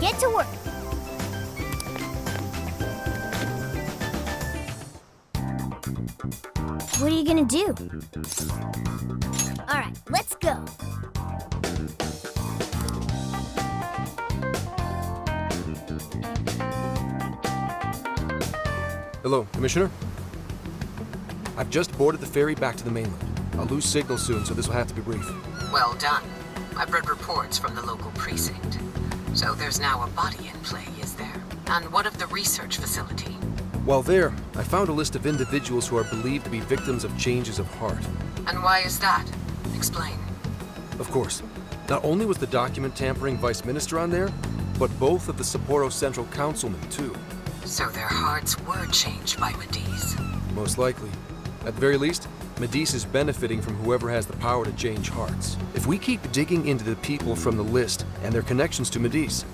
get to work. What are you gonna do? All right, let's go. Hello, Commissioner. I've just boarded the ferry back to the mainland. I'll lose signal soon, so this will have to be brief. Well done. I've read reports from the local precinct. So there's now a body in play, is there? And what of the research facility? While there, I found a list of individuals who are believed to be victims of changes of heart. And why is that? Explain. Of course, not only was the document tampering vice minister on there, but both of the Sapporo Central Councilmen, too. So their hearts were changed by Mediz. Most likely. At the very least, Mediz is benefiting from whoever has the power to change hearts. If we keep digging into the people from the list and their connections to Mediz,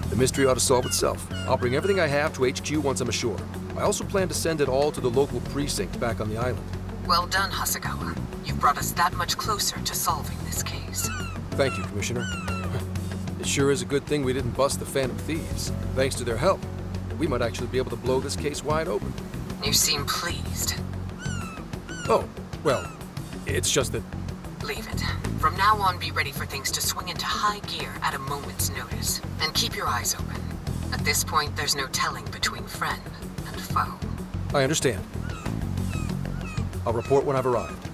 the mystery ought to solve itself. I'll bring everything I have to HQ once I'm ashore. I also plan to send it all to the local precinct back on the island. Well done, Hasegawa. You've brought us that much closer to solving this case. Thank you, Commissioner. It sure is a good thing we didn't bust the Phantom Thieves. Thanks to their help, we might actually be able to blow this case wide open. You seem pleased. Oh, well, it's just that... Leave it. From now on, be ready for things to swing into high gear at a moment's notice. And keep your eyes open. At this point, there's no telling between friend and foe. I understand. I'll report when I've arrived.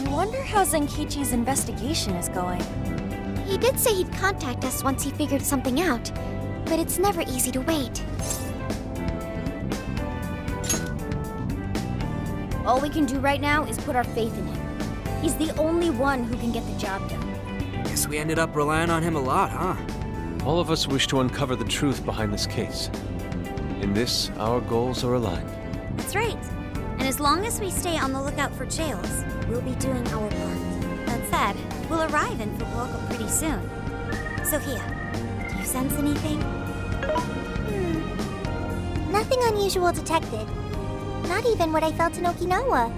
I wonder how Zenkichi's investigation is going. He did say he'd contact us once he figured something out, but it's never easy to wait. All we can do right now is put our faith in him. He's the only one who can get the job done. Guess we ended up relying on him a lot, huh? All of us wish to uncover the truth behind this case. In this, our goals are aligned. That's right. And as long as we stay on the lookout for jails, we'll be doing our part. That said, we'll arrive in Fukuoka pretty soon. Sophia, do you sense anything? Nothing unusual detected. Not even what I felt in Okinawa.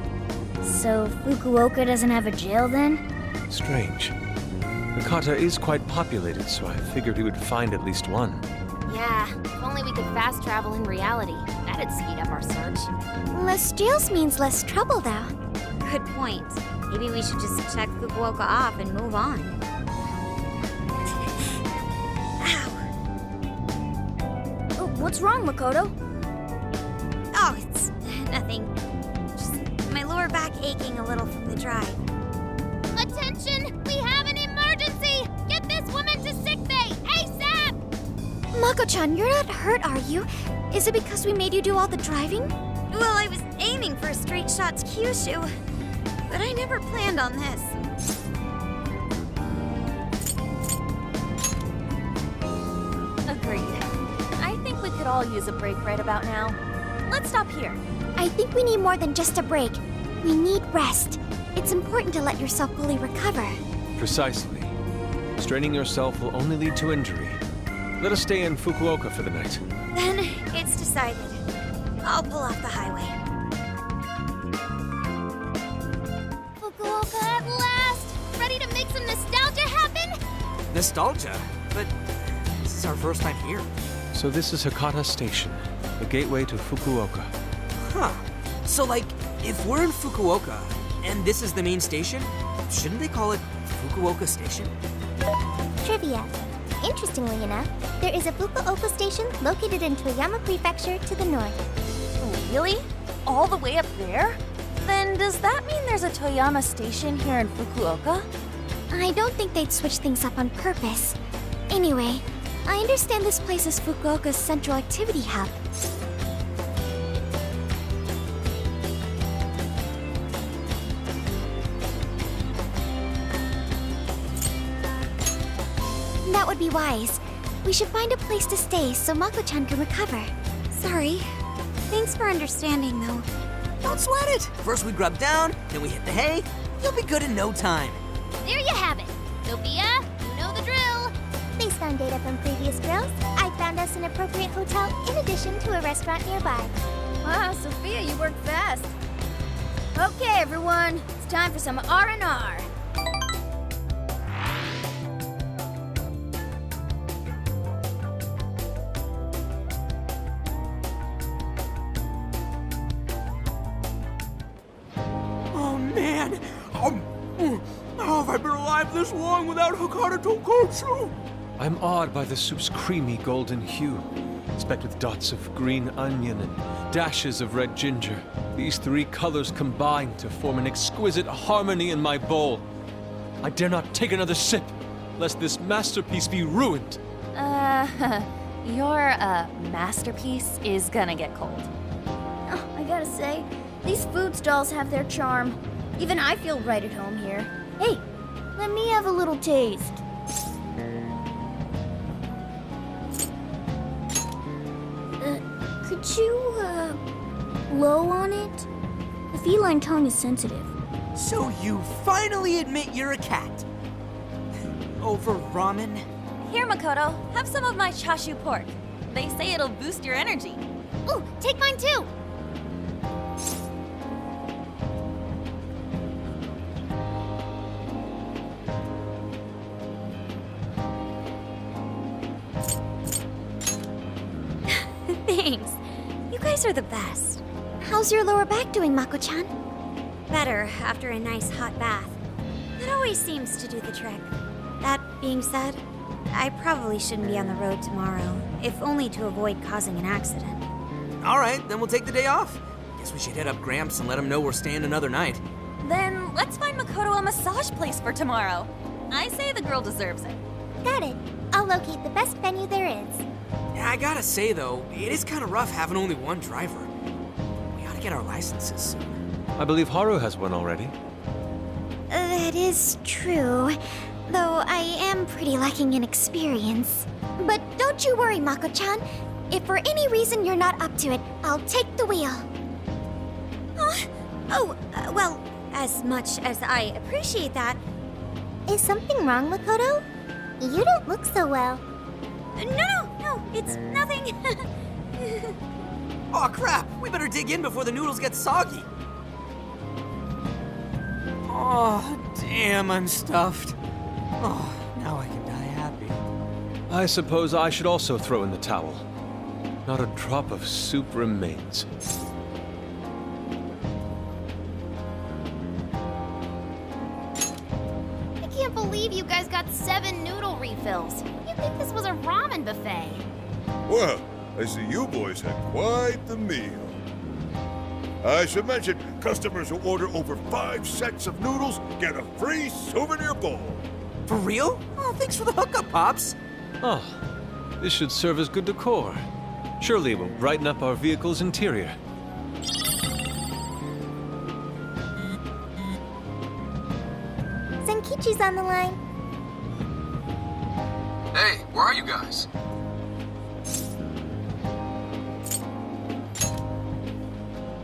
So Fukuoka doesn't have a jail then? Strange. Hakata is quite populated, so I figured we would find at least one. Yeah, if only we could fast travel in reality. That'd speed up our search. Less jails means less trouble, though. Good point. Maybe we should just check Fukuoka off and move on. Oh, what's wrong, Makoto? Oh, it's nothing. Just my lower back aching a little from the drive. Attention! We have an emergency! Get this woman to sickbay! ASAP! Mako-chan, you're not hurt, are you? Is it because we made you do all the driving? Well, I was aiming for a straight shot to Kyushu, but I never planned on this. Agreed. I think we could all use a break right about now. Let's stop here. I think we need more than just a break. We need rest. It's important to let yourself fully recover. Precisely. Straining yourself will only lead to injury. Let us stay in Fukuoka for the night. Then it's decided. I'll pull off the highway. Fukuoka at last! Ready to make some nostalgia happen? Nostalgia? But this is our first time here. So this is Hakata Station, the gateway to Fukuoka. Huh. So, like, if we're in Fukuoka, and this is the main station, shouldn't they call it Fukuoka Station? Trivia. Interestingly enough, there is a Fukuoka station located in Toyama Prefecture to the north. Really? All the way up there? Then does that mean there's a Toyama station here in Fukuoka? I don't think they'd switch things up on purpose. Anyway, I understand this place is Fukuoka's central activity hub. That would be wise. We should find a place to stay so Mako-chan can recover. Sorry. Thanks for understanding, though. Don't sweat it. First we grub down, then we hit the hay. You'll be good in no time. There you have it. Sophia, you know the drill. Based on data from previous drills, I found us an appropriate hotel in addition to a restaurant nearby. Wow, Sophia, you work fast. Okay, everyone, it's time for some R&R. Oh, man. How have I been alive this long without Hakata Tonkotsu? I'm awed by the soup's creamy golden hue, specked with dots of green onion and dashes of red ginger. These three colors combine to form an exquisite harmony in my bowl. I dare not take another sip, lest this masterpiece be ruined. Your, masterpiece is gonna get cold. Oh, I gotta say, these food stalls have their charm. Even I feel right at home here. Hey, let me have a little taste. Could you, blow on it? The feline tongue is sensitive. So you finally admit you're a cat. Over ramen? Here, Makoto, have some of my chashu pork. They say it'll boost your energy. Ooh, take mine too. Thanks. You guys are the best. How's your lower back doing, Mako-chan? Better after a nice hot bath. That always seems to do the trick. That being said, I probably shouldn't be on the road tomorrow, if only to avoid causing an accident. All right, then we'll take the day off. Guess we should hit up Gramps and let him know we're staying another night. Then let's find Makoto a massage place for tomorrow. I say the girl deserves it. Got it. I'll locate the best venue there is. Yeah, I gotta say, though, it is kind of rough having only one driver. We ought to get our licenses soon. I believe Haru has one already. That is true. Though I am pretty lacking in experience. But don't you worry, Mako-chan. If for any reason you're not up to it, I'll take the wheel. Well, as much as I appreciate that, Is something wrong, Makoto? You don't look so well. no, it's nothing. Aw, crap! We better dig in before the noodles get soggy. Oh, damn, I'm stuffed. Oh, now I can die happy. I suppose I should also throw in the towel. Not a drop of soup remains. I can't believe you guys got 7 noodle refills. You'd think this was a ramen buffet. Well, I see you boys had quite the meal. I should mention, customers who order over 5 sets of noodles get a free souvenir bowl. For real? Oh, thanks for the hookup, Pops. Oh, this should serve as good decor. Surely it will brighten up our vehicle's interior. Senkichi's on the line. Hey, where are you guys?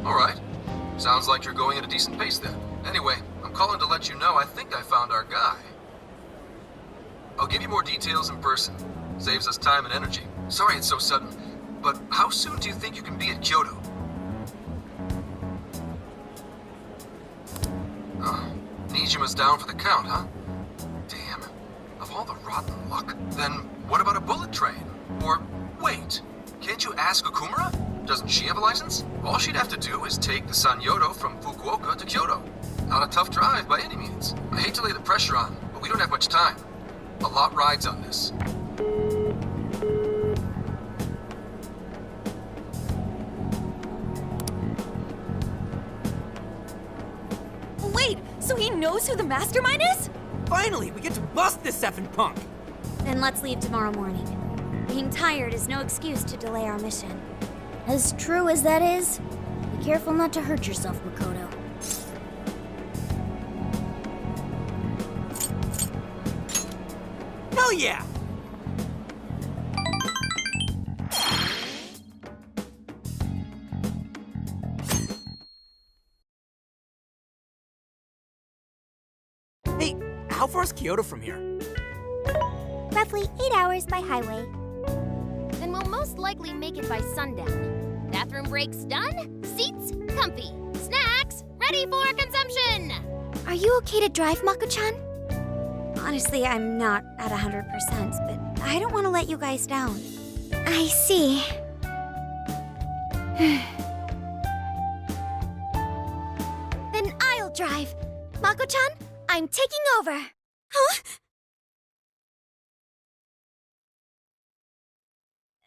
Alright. Sounds like you're going at a decent pace then. Anyway, I'm calling to let you know I think I found our guy. I'll give you more details in person. Saves us time and energy. Sorry it's so sudden, but how soon do you think you can be at Kyoto? Nijima's down for the count, huh? Damn. Of all the rotten luck. Then what about a bullet train? Or, wait, can't you ask Okumura? Doesn't she have a license? All she'd have to do is take the Sanyodo from Fukuoka to Kyoto. Not a tough drive by any means. I hate to lay the pressure on, but we don't have much time. A lot rides on this. Wait, so he knows who the mastermind is? Finally, we get to bust this effing punk. Then let's leave tomorrow morning. Being tired is no excuse to delay our mission. As true as that is, be careful not to hurt yourself, Makoto. Hell yeah! far's Kyoto from here? Roughly 8 hours by highway. Then we'll most likely make it by sundown. Bathroom breaks done, seats comfy, snacks ready for consumption! Are you okay to drive, Mako-chan? Honestly, I'm not at 100%, but I don't want to let you guys down. I see. Then I'll drive. Mako-chan, I'm taking over. Huh?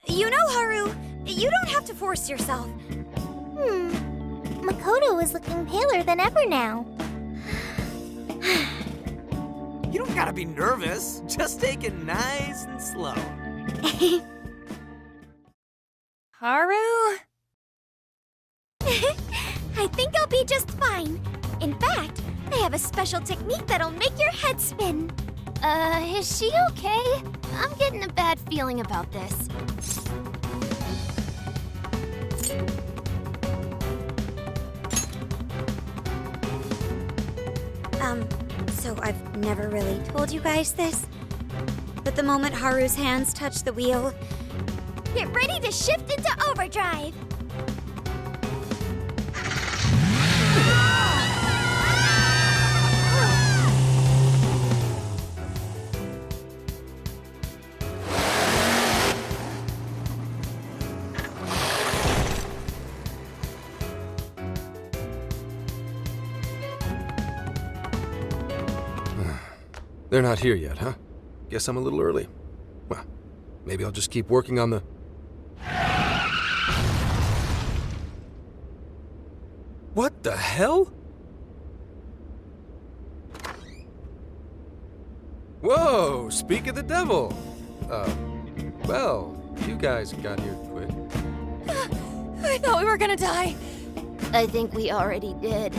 You know, Haru, you don't have to force yourself. Makoto is looking paler than ever now. You don't gotta be nervous. Just take it nice and slow. Haru? I think I'll be just fine. In fact, I have a special technique that'll make your head spin. Is she okay? I'm getting a bad feeling about this. So I've never really told you guys this, but the moment Haru's hands touch the wheel, Get ready to shift into overdrive. They're not here yet, huh? Guess I'm a little early. Well, maybe I'll just keep working on the... What the hell? Whoa, speak of the devil. Well, you guys got here quick. I thought we were gonna die. I think we already did.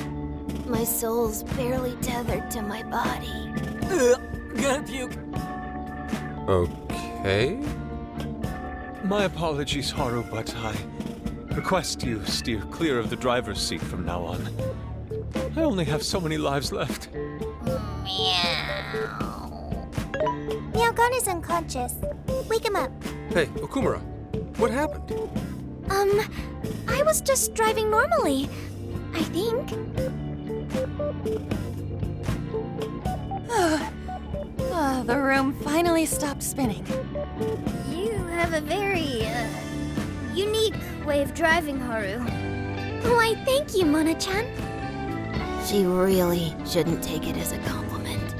My soul's barely tethered to my body. Gonna puke. Okay. My apologies, Haru, but I request you steer clear of the driver's seat from now on. I only have so many lives left. Myaogon is unconscious. Wake him up. Hey, Okumura, what happened? I was just driving normally. I think. The room finally stopped spinning. You have a very, unique way of driving, Haru. Why, thank you, Mona-chan. She really shouldn't take it as a compliment.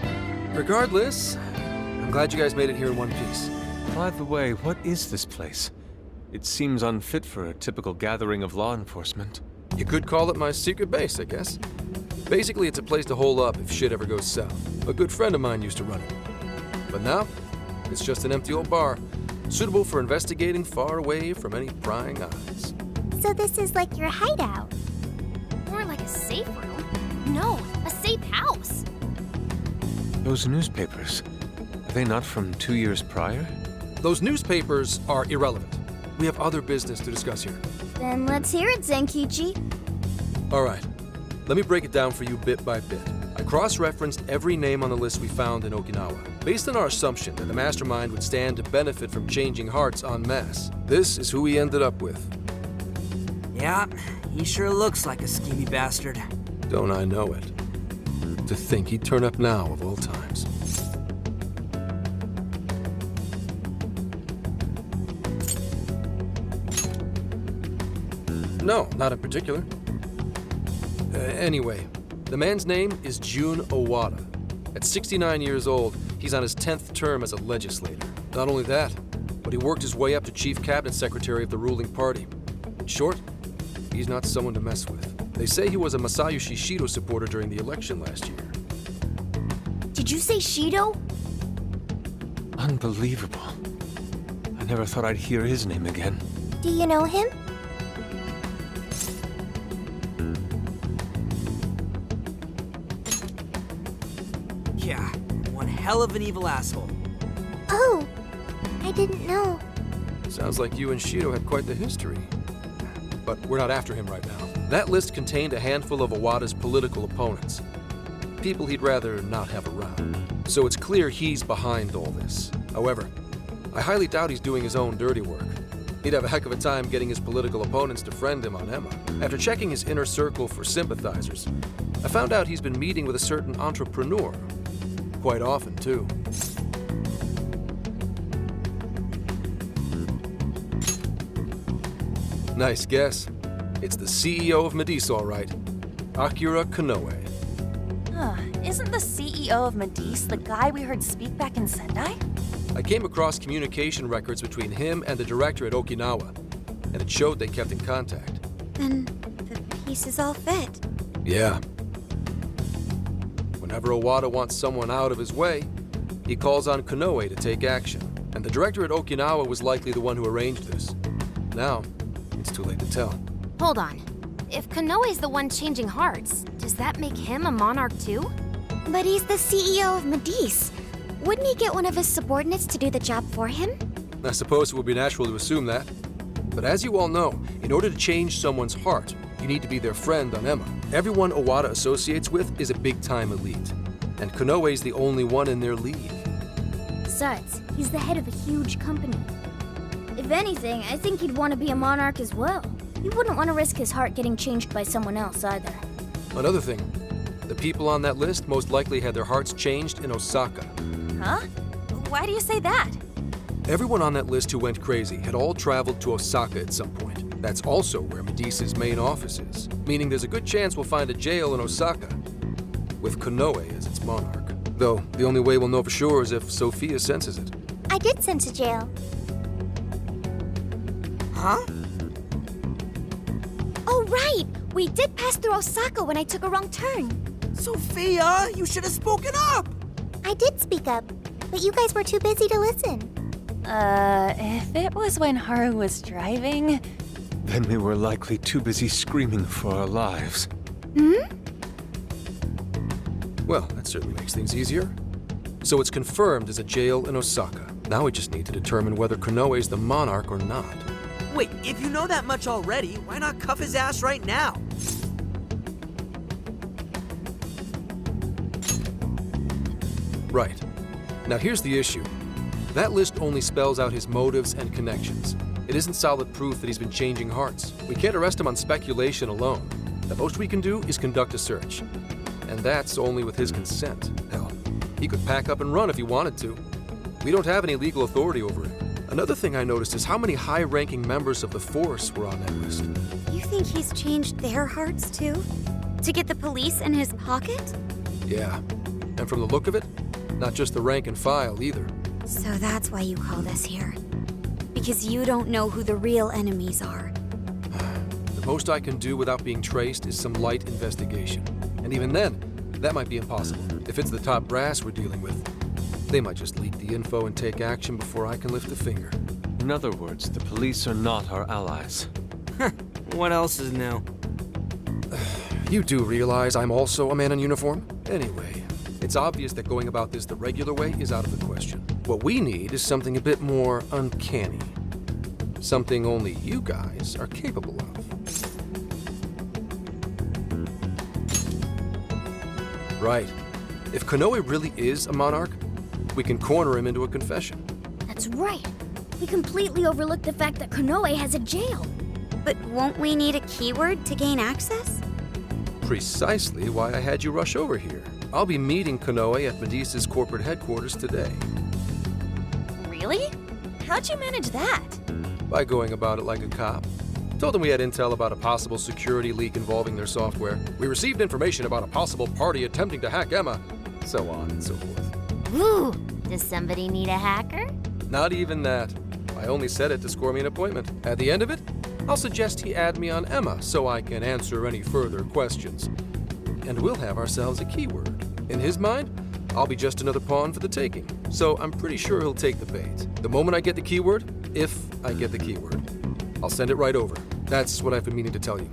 Regardless, I'm glad you guys made it here in one piece. By the way, what is this place? It seems unfit for a typical gathering of law enforcement. You could call it my secret base, I guess. Basically, it's a place to hole up if shit ever goes south. A good friend of mine used to run it. But now, it's just an empty old bar, suitable for investigating far away from any prying eyes. So this is like your hideout. More like a safe room. No, a safe house. Those newspapers, are they not from 2 years prior? Those newspapers are irrelevant. We have other business to discuss here. Then let's hear it, Zenkichi. All right, let me break it down for you bit by bit. I cross-referenced every name on the list we found in Okinawa, based on our assumption that the mastermind would stand to benefit from changing hearts en masse. This is who we ended up with. Yeah, he sure looks like a schemy bastard. Don't I know it? To think he'd turn up now of all times. No, not in particular. Anyway, the man's name is Jun Owada. At 69 years old, he's on his 10th term as a legislator. Not only that, but he worked his way up to chief cabinet secretary of the ruling party. In short, he's not someone to mess with. They say he was a Masayoshi Shido supporter during the election last year. Did you say Shido? Unbelievable. I never thought I'd hear his name again. Do you know him? Yeah, one hell of an evil asshole. Oh, I didn't know. Sounds like you and Shido had quite the history. But we're not after him right now. That list contained a handful of Owada's political opponents. People he'd rather not have around. So it's clear he's behind all this. However, I highly doubt he's doing his own dirty work. He'd have a heck of a time getting his political opponents to friend him on Emma. After checking his inner circle for sympathizers, I found out he's been meeting with a certain entrepreneur. Quite often, too. Nice guess. It's the CEO of Medice, all right. Akira Konoe. Isn't the CEO of Medice the guy we heard speak back in Sendai? I came across communication records between him and the director at Okinawa, and it showed they kept in contact. Then the pieces all fit. Yeah. Whenever Owada wants someone out of his way, he calls on Konoe to take action, and the director at Okinawa was likely the one who arranged this. Now, it's too late to tell. Hold on. If Konoe's the one changing hearts, does that make him a monarch too? But he's the CEO of Medice. Wouldn't he get one of his subordinates to do the job for him? I suppose it would be natural to assume that. But as you all know, in order to change someone's heart, you need to be their friend on Emma. Everyone Owada associates with is a big-time elite, and Konoe's the only one in their league. Besides, he's the head of a huge company. If anything, I think he'd want to be a monarch as well. He wouldn't want to risk his heart getting changed by someone else either. Another thing, the people on that list most likely had their hearts changed in Osaka. Huh? Why do you say that? Everyone on that list who went crazy had all traveled to Osaka at some point. That's also where Medice's main office is, meaning there's a good chance we'll find a jail in Osaka, with Konoe as its monarch. Though, the only way we'll know for sure is if Sophia senses it. I did sense a jail. Huh? Oh, right! We did pass through Osaka when I took a wrong turn. Sophia, you should have spoken up! I did speak up, but you guys were too busy to listen. If it was when Haru was driving... Then we were likely too busy screaming for our lives. Well, that certainly makes things easier. So it's confirmed as a jail in Osaka. Now we just need to determine whether Konoe's the monarch or not. Wait, if you know that much already, why not cuff his ass right now? Right. Now here's the issue. That list only spells out his motives and connections. It isn't solid proof that he's been changing hearts. We can't arrest him on speculation alone. The most we can do is conduct a search. And that's only with his consent. Hell, he could pack up and run if he wanted to. We don't have any legal authority over him. Another thing I noticed is how many high-ranking members of the force were on that list. You think he's changed their hearts too? To get the police in his pocket? Yeah. And from the look of it, not just the rank and file either. So that's why you called us here. Because you don't know who the real enemies are. The most I can do without being traced is some light investigation. And even then, that might be impossible. If it's the top brass we're dealing with, they might just leak the info and take action before I can lift a finger. In other words, the police are not our allies. What else is new? You do realize I'm also a man in uniform? Anyway, it's obvious that going about this the regular way is out of the question. What we need is something a bit more uncanny. Something only you guys are capable of. Right. If Konoe really is a monarch, we can corner him into a confession. That's right. We completely overlooked the fact that Konoe has a jail. But won't we need a keyword to gain access? Precisely why I had you rush over here. I'll be meeting Konoe at Medice's corporate headquarters today. Really? How'd you manage that? By going about it like a cop. Told them we had intel about a possible security leak involving their software. We received information about a possible party attempting to hack Emma. So on and so forth. Ooh, does somebody need a hacker? Not even that. I only said it to score me an appointment. At the end of it, I'll suggest he add me on Emma so I can answer any further questions. And we'll have ourselves a keyword. In his mind, I'll be just another pawn for the taking. So I'm pretty sure he'll take the bait. The moment I get the keyword, if I get the keyword, I'll send it right over. That's what I've been meaning to tell you.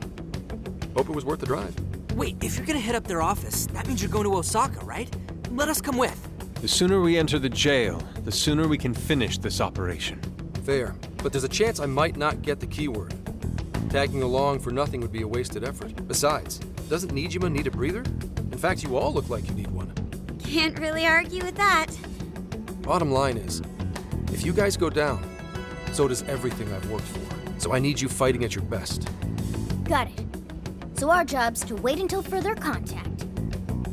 Hope it was worth the drive. Wait, if you're gonna hit up their office, that means you're going to Osaka, right? Let us come with. The sooner we enter the jail, the sooner we can finish this operation. Fair, but there's a chance I might not get the keyword. Tagging along for nothing would be a wasted effort. Besides, doesn't Nijima need a breather? In fact, you all look like you need one. Can't really argue with that. Bottom line is, if you guys go down, so does everything I've worked for. So I need you fighting at your best. Got it. So our job's to wait until further contact.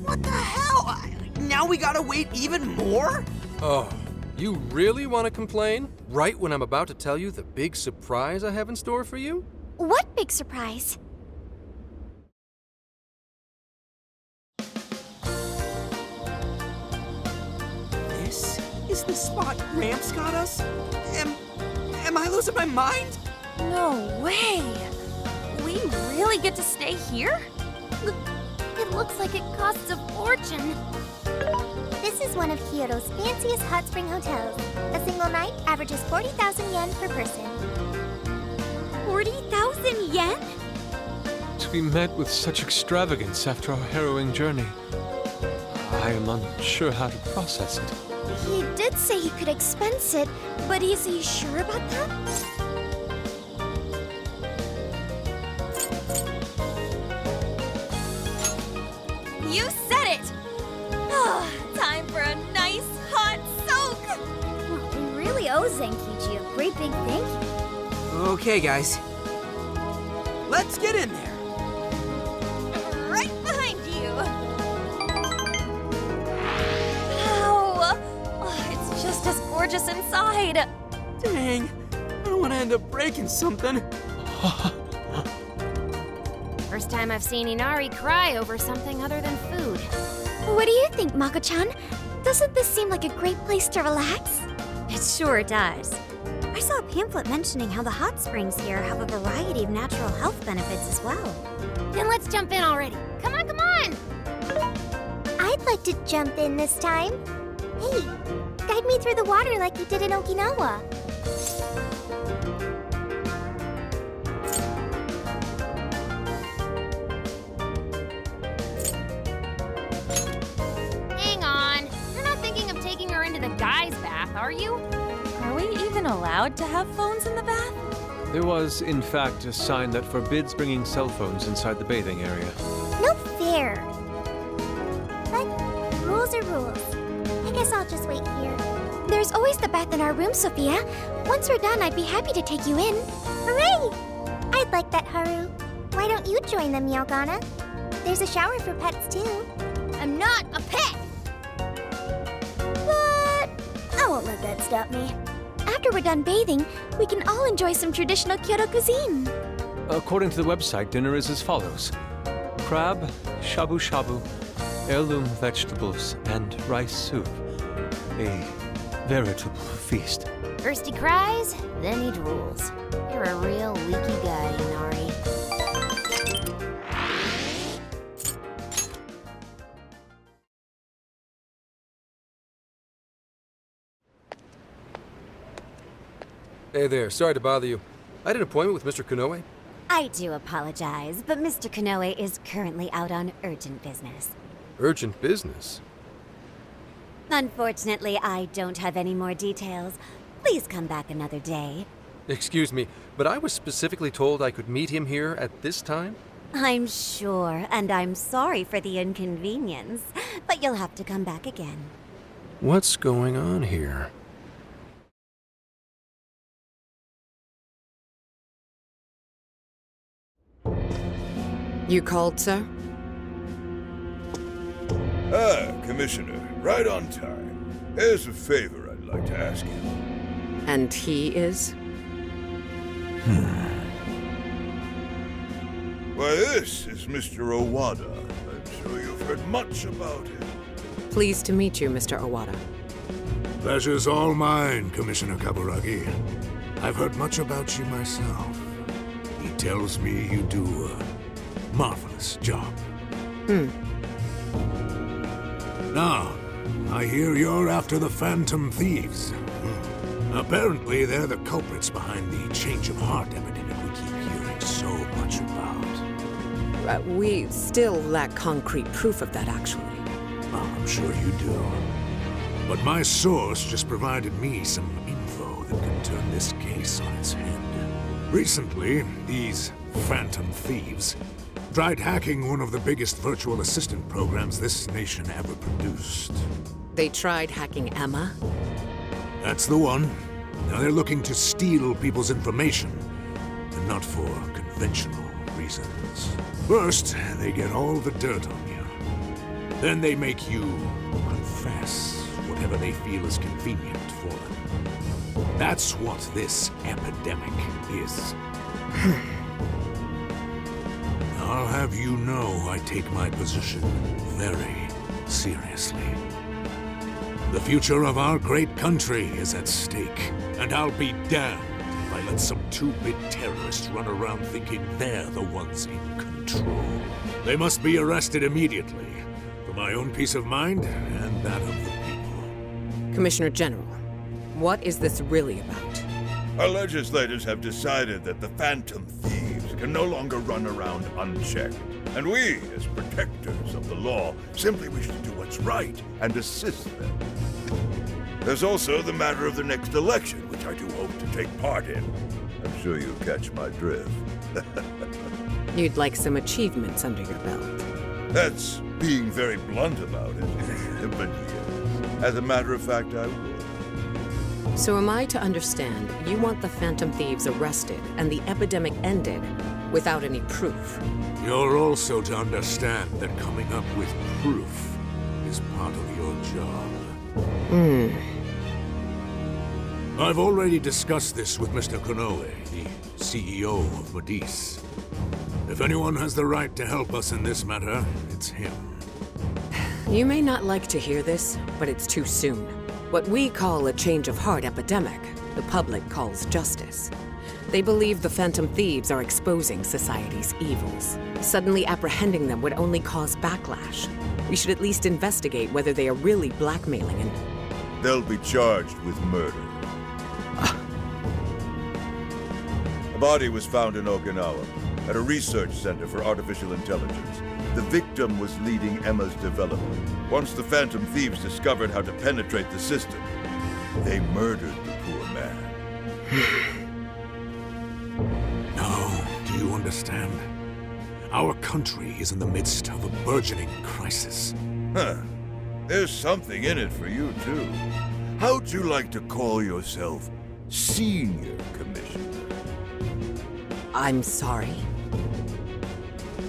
What the hell? Now we gotta wait even more? Oh, you really want to complain? Right when I'm about to tell you the big surprise I have in store for you? What big surprise? This is the spot Gramps got us? Am I losing my mind? No way! We really get to stay here? It looks like it costs a fortune. This is one of Kyoto's fanciest hot spring hotels. A single night averages 40,000 yen per person. 40,000 yen? To be met with such extravagance after our harrowing journey, I am unsure how to process it. He did say he could expense it, but is he sure about that? You said it! Oh, time for a nice hot soak! We really owe Zenkichi a great big thank you. Okay, guys. Let's get in there. Right behind you! Wow! Oh, it's just as gorgeous inside! Dang, I don't want to end up breaking something. First time I've seen Inari cry over something other than food. What do you think, Mako-chan? Doesn't this seem like a great place to relax? It sure does. I saw a pamphlet mentioning how the hot springs here have a variety of natural health benefits as well. Then let's jump in already. Come on, come on! I'd like to jump in this time. Hey, guide me through the water like you did in Okinawa. Hang on. You're not thinking of taking her into the guys' bath, are you? Are we even allowed to have phones in the bath? There was, in fact, a sign that forbids bringing cell phones inside the bathing area. No fair. But rules are rules. I guess I'll just wait here. There's always the bath in our room, Sophia. Once we're done, I'd be happy to take you in. Hooray! I'd like that, Haru. Why don't you join them, Yagana? There's a shower for pets, too. I'm not a pet! But I won't let that stop me. After we're done bathing, we can all enjoy some traditional Kyoto cuisine. According to the website, dinner is as follows: crab, shabu shabu, heirloom vegetables, and rice soup. A veritable feast. First he cries, then he drools. You're a real leaky guy, Inari. Hey there, sorry to bother you. I had an appointment with Mr. Konoe. I do apologize, but Mr. Konoe is currently out on urgent business. Urgent business? Unfortunately, I don't have any more details. Please come back another day. Excuse me, but I was specifically told I could meet him here at this time? I'm sure, and I'm sorry for the inconvenience, but you'll have to come back again. What's going on here? You called, sir? Ah, Commissioner, right on time. There's a favor I'd like to ask you. And he is? Why, this is Mr. Owada. I'm sure you've heard much about him. Pleased to meet you, Mr. Owada. Pleasure's all mine, Commissioner Kaburagi. I've heard much about you myself. He tells me you do a marvelous job. Now, I hear you're after the Phantom Thieves. Apparently, they're the culprits behind the change of heart epidemic we keep hearing so much about. We still lack concrete proof of that, actually. Oh, I'm sure you do. But my source just provided me some info that can turn this case on its head. Recently, these Phantom Thieves Tried hacking one of the biggest virtual assistant programs this nation ever produced. They tried hacking Emma? That's the one. Now they're looking to steal people's information, and not for conventional reasons. First, they get all the dirt on you. Then they make you confess whatever they feel is convenient for them. That's what this epidemic is. I'll have you know I take my position very seriously. The future of our great country is at stake, and I'll be damned if I let some two-bit terrorists run around thinking they're the ones in control. They must be arrested immediately, for my own peace of mind and that of the people. Commissioner General, what is this really about? Our legislators have decided that the Phantom Thieves can no longer run around unchecked. And we, as protectors of the law, simply wish to do what's right and assist them. There's also the matter of the next election, which I do hope to take part in. I'm sure you'll catch my drift. You'd like some achievements under your belt. That's being very blunt about it. But yes, as a matter of fact, I would. So am I to understand you want the Phantom Thieves arrested and the epidemic ended without any proof? You're also to understand that coming up with proof is part of your job. I've already discussed this with Mr. Konoe, the CEO of Medis. If anyone has the right to help us in this matter, it's him. You may not like to hear this, but it's too soon. What we call a change of heart epidemic, the public calls justice. They believe the Phantom Thieves are exposing society's evils. Suddenly apprehending them would only cause backlash. We should at least investigate whether they are really blackmailing and... They'll be charged with murder. A body was found in Okinawa, at a research center for artificial intelligence. The victim was leading Emma's development. Once the Phantom Thieves discovered how to penetrate the system, they murdered the poor man. No, do you understand? Our country is in the midst of a burgeoning crisis. Huh. There's something in it for you, too. How'd you like to call yourself Senior Commissioner? I'm sorry.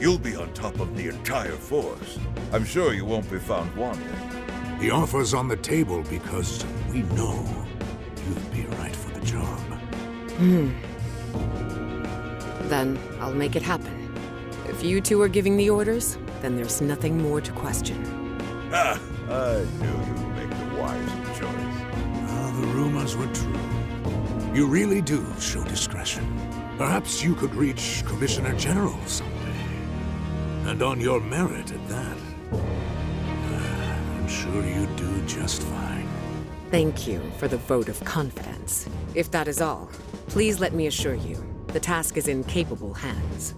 You'll be on top of the entire force. I'm sure you won't be found wanting. The offer's on the table because we know you'd be right for the job. Then I'll make it happen. If you two are giving the orders, then there's nothing more to question. Ah, I knew you'd make the wise choice. Well, the rumors were true. You really do show discretion. Perhaps you could reach Commissioner General someday. And on your merit at that. I'm sure you'd do just fine. Thank you for the vote of confidence. If that is all, please let me assure you, the task is in capable hands.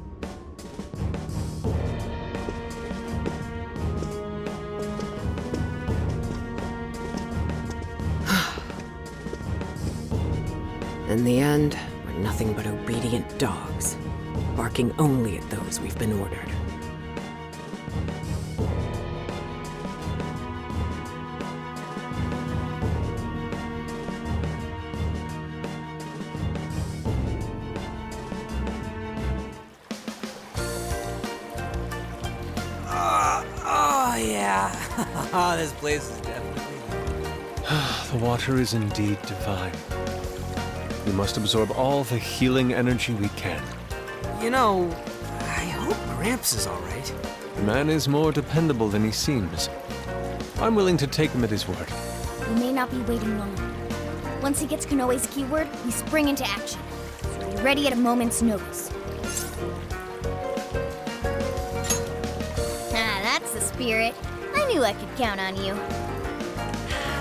In the end, we're nothing but obedient dogs, barking only at those we've been ordered. Oh, this place is definitely... The water is indeed divine. We must absorb all the healing energy we can. You know, I hope Gramps is all right. The man is more dependable than he seems. I'm willing to take him at his word. We may not be waiting long. Once he gets Konoe's keyword, we spring into action. So be ready at a moment's notice. Ah, that's the spirit. I knew I could count on you.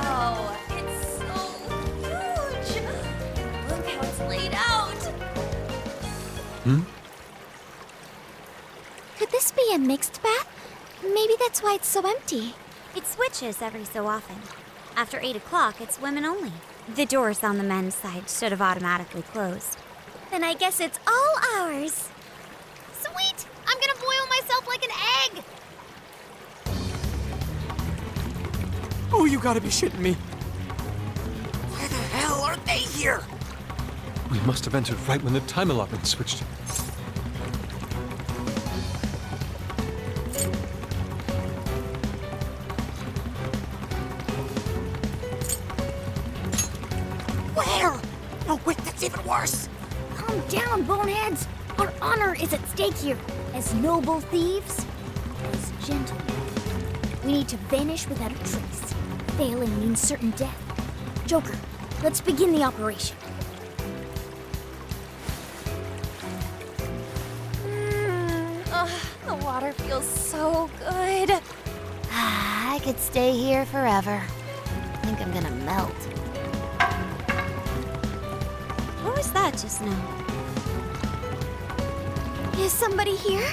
Wow, it's so huge! Look how it's laid out! Could this be a mixed bath? Maybe that's why it's so empty. It switches every so often. After 8 o'clock, it's women only. The doors on the men's side should have automatically closed. Then I guess it's all ours. Sweet! I'm gonna boil myself Oh, you gotta be shitting me. Why the hell are they here? We must have entered right when the time allotment switched. Where? No, wait, that's even worse. Calm down, boneheads. Our honor is at stake here. As noble thieves, as gentlemen. We need to vanish without a trace. Failing means certain death. Joker, let's begin the operation. The water feels so good. I could stay here forever. I think I'm gonna melt. What was that just now? Is somebody here?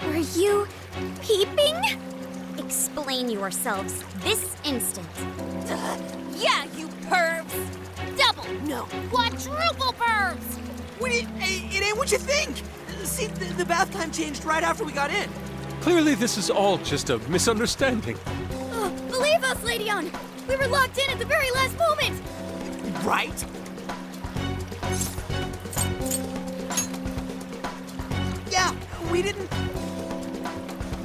Were you peeping? Explain yourselves this instant. Yeah, you pervs! Double, no, quadruple pervs! Wait, it ain't what you think. See, the bath time changed right after we got in. Clearly, this is all just a misunderstanding. Believe us, Lady Anne. We were locked in at the very last moment. Right? Yeah, we didn't.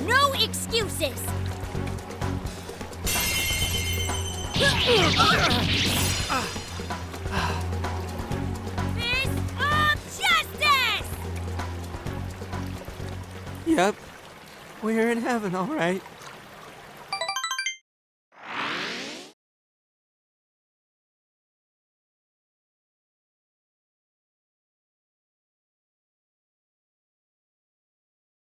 No excuses. Fist of justice! Yep, we're in heaven, all right.